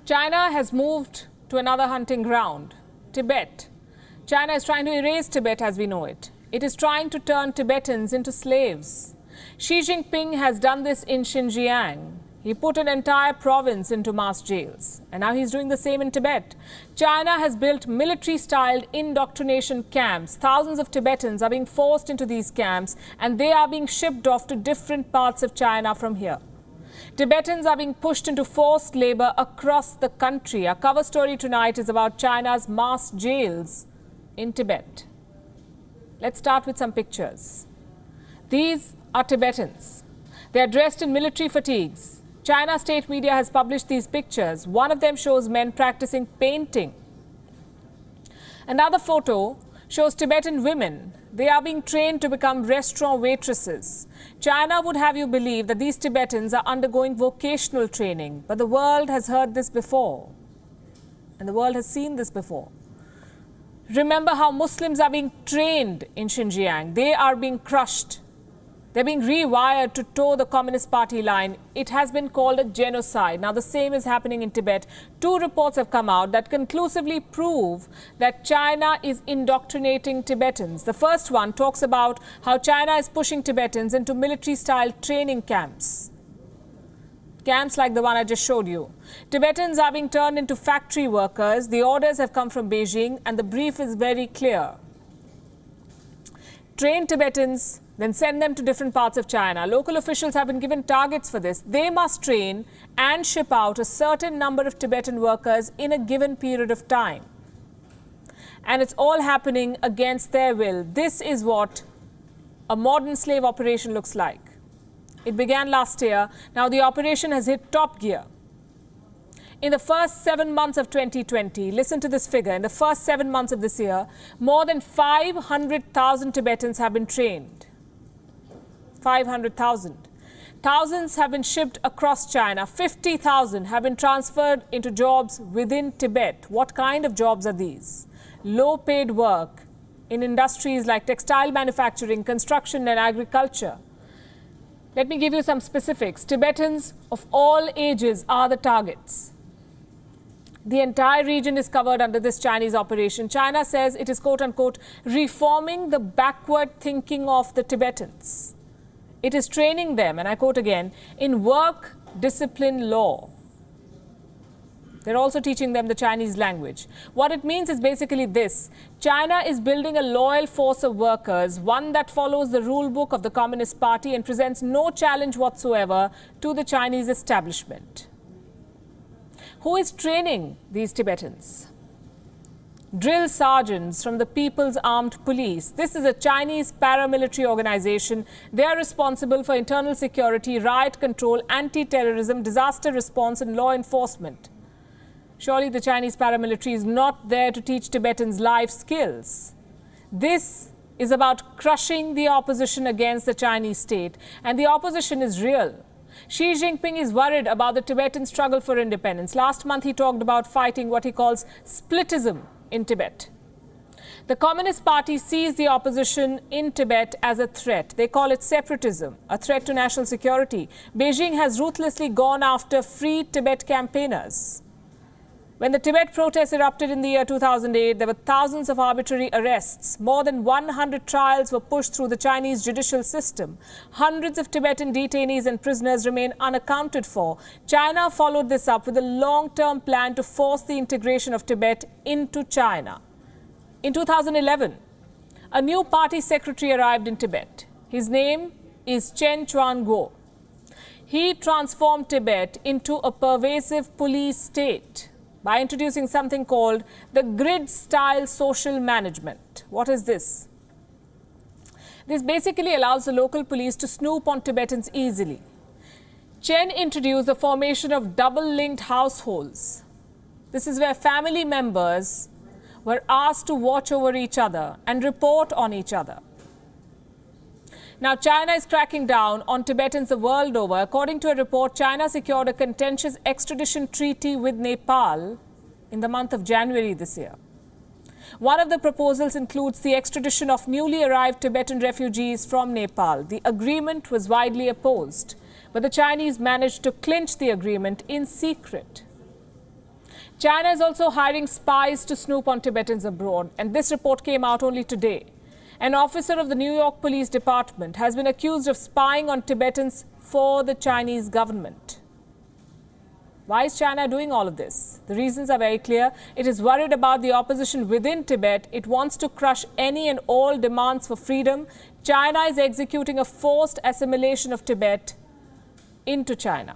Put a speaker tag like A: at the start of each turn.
A: China has moved to another hunting ground, Tibet. China is trying to erase Tibet as we know it. It is trying to turn Tibetans into slaves. Xi Jinping has done this in Xinjiang. He put an entire province into mass jails. And now he's doing the same in Tibet. China has built military-styled indoctrination camps. Thousands of Tibetans are being forced into these camps and they are being shipped off to different parts of China from here. Tibetans are being pushed into forced labor across the country. Our cover story tonight is about China's mass jails in Tibet. Let's start with some pictures. These are Tibetans. They are dressed in military fatigues. China state media has published these pictures. One of them shows men practicing painting. Another photo shows Tibetan women. They are being trained to become restaurant waitresses. China would have you believe that these Tibetans are undergoing vocational training. But the world has heard this before. And the world has seen this before. Remember how Muslims are being trained in Xinjiang. They are being crushed. They're being rewired to toe the Communist Party line. It has been called a genocide. Now, the same is happening in Tibet. Two reports have come out that conclusively prove that China is indoctrinating Tibetans. The first one talks about how China is pushing Tibetans into military-style training camps. Camps like the one I just showed you. Tibetans are being turned into factory workers. The orders have come from Beijing and the brief is very clear. Train Tibetans, then send them to different parts of China. Local officials have been given targets for this. They must train and ship out a certain number of Tibetan workers in a given period of time. And it's all happening against their will. This is what a modern slave operation looks like. It began last year. Now the operation has hit top gear. In the first 7 months of 2020, listen to this figure, in the first 7 months of this year, more than 500,000 Tibetans have been trained. 500,000. Thousands have been shipped across China. 50,000 have been transferred into jobs within Tibet. What kind of jobs are these? Low-paid work in industries like textile manufacturing, construction and agriculture. Let me give you some specifics. Tibetans of all ages are the targets. The entire region is covered under this Chinese operation. China says it is, quote-unquote, reforming the backward thinking of the Tibetans. It is training them, and I quote again, in work, discipline, law. They're also teaching them the Chinese language. What it means is basically this. China is building a loyal force of workers, one that follows the rule book of the Communist Party and presents no challenge whatsoever to the Chinese establishment. Who is training these Tibetans? Drill sergeants from the People's Armed Police. This is a Chinese paramilitary organization. They are responsible for internal security, riot control, anti-terrorism, disaster response and law enforcement. Surely the Chinese paramilitary is not there to teach Tibetans life skills. This is about crushing the opposition against the Chinese state. And the opposition is real. Xi Jinping is worried about the Tibetan struggle for independence. Last month, he talked about fighting what he calls splitism in Tibet. The Communist Party sees the opposition in Tibet as a threat. They call it separatism, a threat to national security. Beijing has ruthlessly gone after free Tibet campaigners. When the Tibet protests erupted in the year 2008, there were thousands of arbitrary arrests. More than 100 trials were pushed through the Chinese judicial system. Hundreds of Tibetan detainees and prisoners remain unaccounted for. China followed this up with a long-term plan to force the integration of Tibet into China. In 2011, a new party secretary arrived in Tibet. His name is Chen Chuan-guo. He transformed Tibet into a pervasive police state by introducing something called the grid-style social management. What is this? This basically allows the local police to snoop on Tibetans easily. Chen introduced the formation of double-linked households. This is where family members were asked to watch over each other and report on each other. Now, China is cracking down on Tibetans the world over. According to a report, China secured a contentious extradition treaty with Nepal in the month of January this year. One of the proposals includes the extradition of newly arrived Tibetan refugees from Nepal. The agreement was widely opposed, but the Chinese managed to clinch the agreement in secret. China is also hiring spies to snoop on Tibetans abroad, and this report came out only today. An officer of the New York Police Department has been accused of spying on Tibetans for the Chinese government. Why is China doing all of this? The reasons are very clear. It is worried about the opposition within Tibet. It wants to crush any and all demands for freedom. China is executing a forced assimilation of Tibet into China.